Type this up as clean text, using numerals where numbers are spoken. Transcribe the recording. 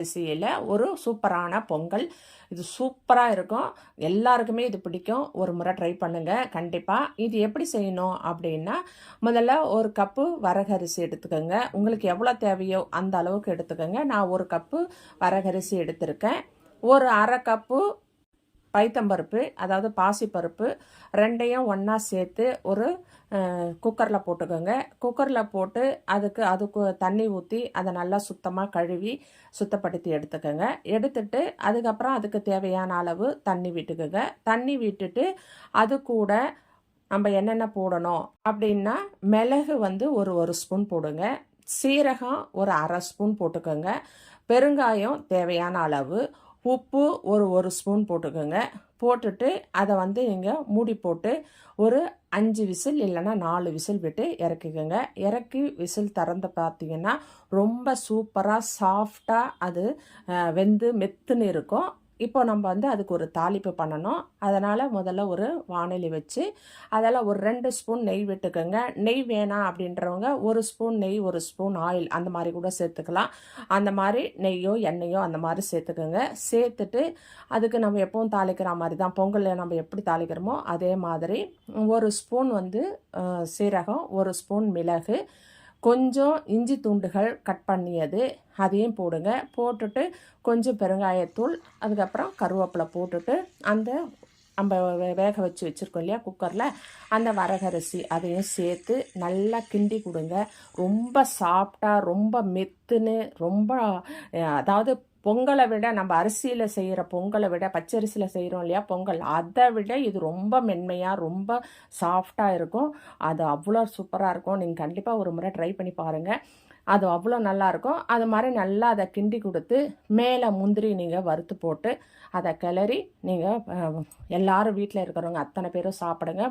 அரிசியில் ஒரு சூப்பரான பொங்கல். இது சூப்பராக இருக்கும், எல்லாருக்குமே இது பிடிக்கும். ஒரு முறை ட்ரை பண்ணுங்கள் கண்டிப்பாக. இது எப்படி செய்யணும் அப்படின்னா, முதல்ல ஒரு கப்பு வரகரிசி எடுத்துக்கோங்க. உங்களுக்கு எவ்வளோ தேவையோ அந்த அளவுக்கு எடுத்துக்கோங்க. நான் ஒரு கப்பு வரகரிசி எடுத்திருக்கேன். ஒரு அரை கப்பு பைத்தம்பருப்பு, அதாவது பாசிப்பருப்பு, ரெண்டையும் ஒன்றா சேர்த்து ஒரு குக்கரில் போட்டுக்கோங்க. குக்கரில் போட்டு அதுக்கு தண்ணி ஊற்றி அதை நல்லா சுத்தமாக கழுவி சுத்தப்படுத்தி எடுத்துக்கோங்க. எடுத்துட்டு அதுக்கப்புறம் அதுக்கு தேவையான அளவு தண்ணி விட்டுக்கோங்க. தண்ணி விட்டுட்டு அது கூட நம்ம என்னென்ன போடணும் அப்படின்னா, மிளகு ஒரு ஸ்பூன் போடுங்க. சீரகம் ஒரு அரை ஸ்பூன் போட்டுக்கோங்க. பெருங்காயம் தேவையான அளவு, உப்பு ஒரு ஸ்பூன் போட்டுக்கோங்க. போட்டுட்டு அதை நீங்கள் மூடி போட்டு ஒரு 5 விசில் இல்லைன்னா 4 விசில் விட்டு இறக்கிக்கோங்க. இறக்கி விசில் திறந்து பார்த்தீங்கன்னா ரொம்ப சூப்பராக சாஃப்டாக அது வெந்து மெத்துன்னு இருக்கும். இப்போ நம்ம அதுக்கு ஒரு தாளிப்பு பண்ணணும். அதனால் முதல்ல ஒரு வாணலி வச்சு அதில் ஒரு 2 ஸ்பூன் நெய் விட்டுக்கோங்க. நெய் வேணாம் அப்படின்றவங்க 1 ஸ்பூன் நெய் 1 ஸ்பூன் ஆயில் அந்த மாதிரி கூட சேர்த்துக்கலாம். அந்த மாதிரி நெய்யோ எண்ணெயோ அந்த மாதிரி சேர்த்துக்கோங்க. சேர்த்துட்டு அதுக்கு நம்ம எப்பவும் தாளிக்கிற மாதிரி தான், பொங்கலில் நம்ம எப்படி தாளிக்கிறோமோ அதே மாதிரி 1 ஸ்பூன் சீரகம், 1 ஸ்பூன் மிளகு, கொஞ்சம் இஞ்சி துண்டுகள் கட் பண்ணியது அதையும் போடுங்க. போட்டுட்டு கொஞ்சம் பெருங்காயத்தூள், அதுக்கப்புறம் கருவேப்பிலை போட்டுட்டு அந்த நம்ம வேக வச்சு வச்சுருக்கோம் இல்லையா குக்கரில், அந்த வரகரிசி அதையும் சேர்த்து நல்லா கிண்டி கொடுங்க. ரொம்ப சாஃப்டாக, ரொம்ப மெத்துன்னு, ரொம்ப அதாவது பொங்கலை விட, நம்ம அரிசியில் செய்கிற பொங்கலை விட, பச்சரிசியில் செய்கிறோம் இல்லையா பொங்கல், அதை விட இது ரொம்ப மென்மையாக ரொம்ப சாஃப்டாக இருக்கும். அது அவ்வளோ சூப்பராக இருக்கும். நீங்கள் கண்டிப்பாக ஒரு முறை ட்ரை பண்ணி பாருங்கள். அது அவ்வளோ நல்லாயிருக்கும். அது மாதிரி நல்லா அதை கிண்டி கொடுத்து மேலே முந்திரி நீங்கள் வறுத்து போட்டு அதை கிளறி நீங்கள் எல்லாரும் வீட்டில் இருக்கிறவங்க அத்தனை பேரும் சாப்பிடுங்க.